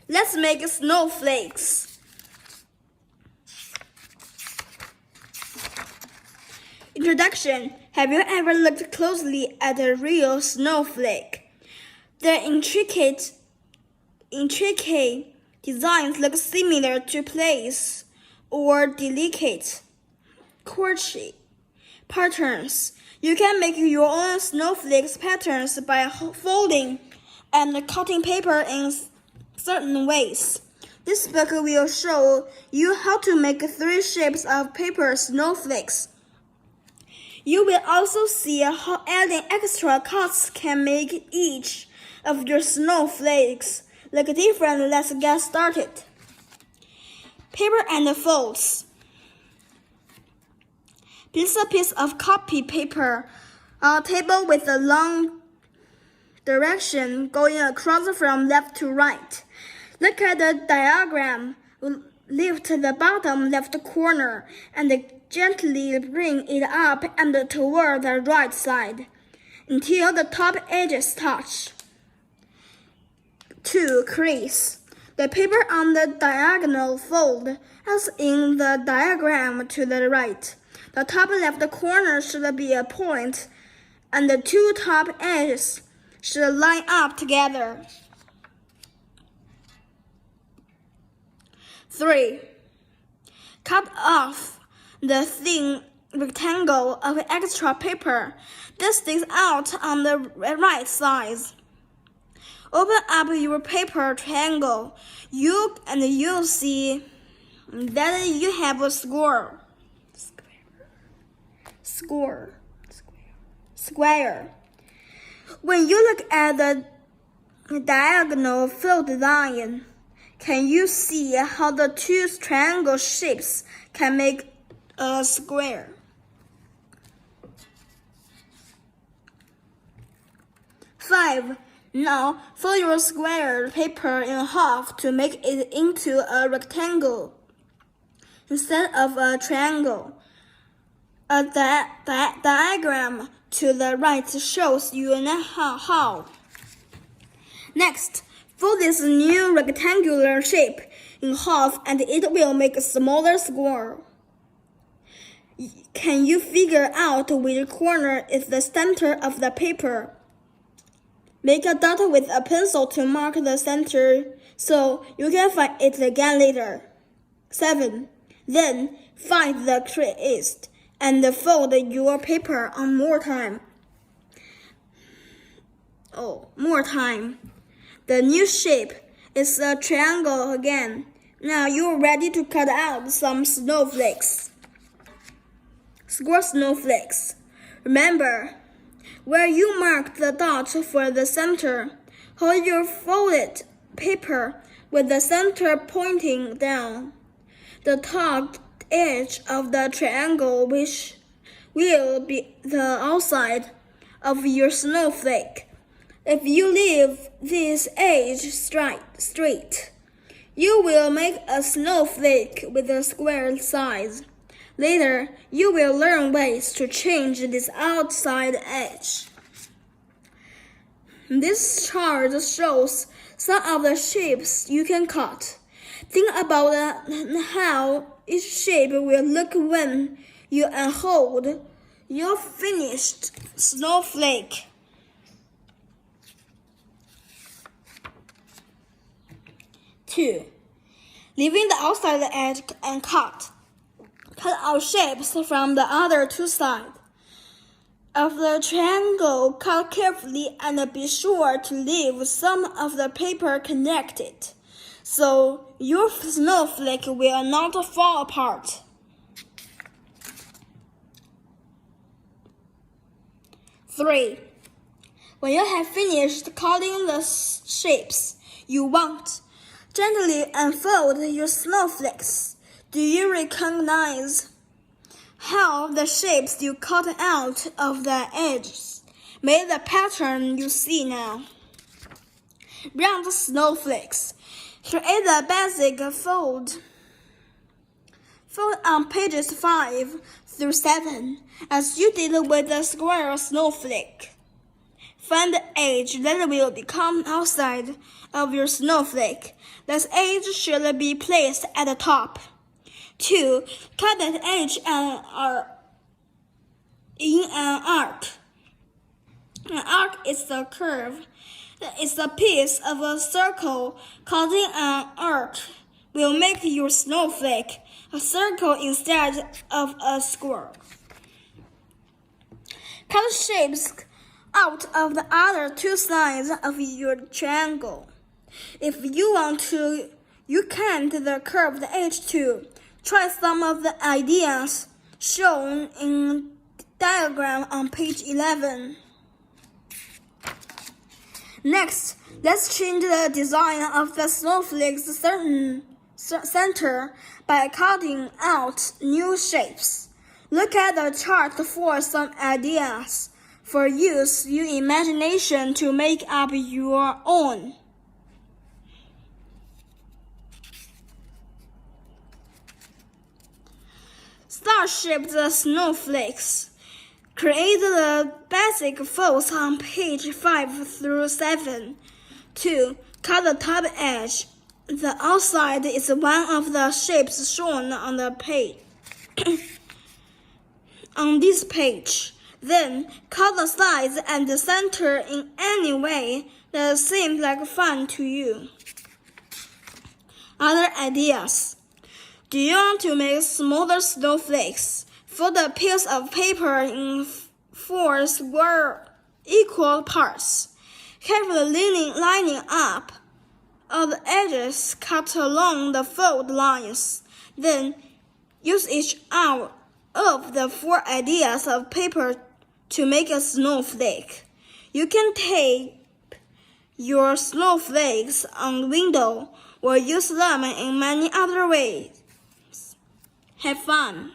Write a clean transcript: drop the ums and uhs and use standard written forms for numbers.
Let's make snowflakes. Introduction. Have you ever looked closely at a real snowflake? Their intricate designs look similar to plates or delicate, quirky patterns. You can make your own snowflakes patterns by folding and cutting paper in certain ways. This book will show you how to make 3 shapes of paper snowflakes. You will also see how adding extra cuts can make each of your snowflakes look different. Let's get started. Paper and folds. Place a piece of copy paper on a table with a long direction going across from left to right. Look at the diagram. Lift the bottom left corner and gently bring it up and toward the right side until the top edges touch. 2. Crease. The paper on the diagonal fold as in the diagram to the right. The top left corner should be a point, and the 2 top edges should line up together. 3. Cut off the thin rectangle of extra paper that sticks out on the right side. Open up your paper triangle. You'll see that you have a square. When you look at the diagonal fold line, can you see how the 2 triangle shapes can make a square? 5. Now, fold your square paper in half to make it into a rectangle instead of a triangle. A diagram to the right shows you how. Next, fold this new rectangular shape in half and it will make a smaller square. Can you figure out which corner is the center of the paper? Make a dot with a pencil to mark the center so you can find it again later. 7. Then find the crease and fold your paper on more time. The new shape is a triangle again. Now you're ready to cut out some snowflakes. Square snowflakes. Remember, where you marked the dot for the center, hold your folded paper with the center pointing down. The top edge of the triangle, which will be the outside of your snowflake. If you leave this edge straight, you will make a snowflake with a square size. Later, you will learn ways to change this outside edge. This chart shows some of the shapes you can cut. Think about how each shape will look when you unfold your finished snowflake. Two, leaving the outside edge uncut. Cut out shapes from the other 2 sides of the triangle. Cut carefully and be sure to leave some of the paper connected, so your snowflake will not fall apart. 3. When you have finished cutting the shapes you want, gently unfold your snowflakes. Do you recognize how the shapes you cut out of the edges made the pattern you see now? Round snowflakes. Create the basic fold on pages 5 through 7, as you did with the square snowflake. Find the edge that will become outside of your snowflake. This edge should be placed at the top. 2. Cut that edge in an arc. An arc is a curve. It's a piece of a circle. Cutting an arc will make your snowflake a circle instead of a square. Cut shapes out of the other two sides of your triangle. If you want to, you can the curved edge too. Try some of the ideas shown in diagram on page 11. Next, let's change the design of the snowflake's center by cutting out new shapes. Look at the chart for some ideas. Use your imagination to make up your own. Star-shaped snowflakes. Create the basic folds on page 5 through 7. 2. Cut the top edge. The outside is one of the shapes shown on the page. On this page. Then, cut the sides and the center in any way that seems like fun to you. Other ideas. Do you want to make smaller snowflakes? Fold a piece of paper in 4 square equal parts. Carefully lining up all the edges cut along the fold lines. Then, use each of the 4 ideas of paper to make a snowflake. You can tape your snowflakes on the window or use them in many other ways. Have fun!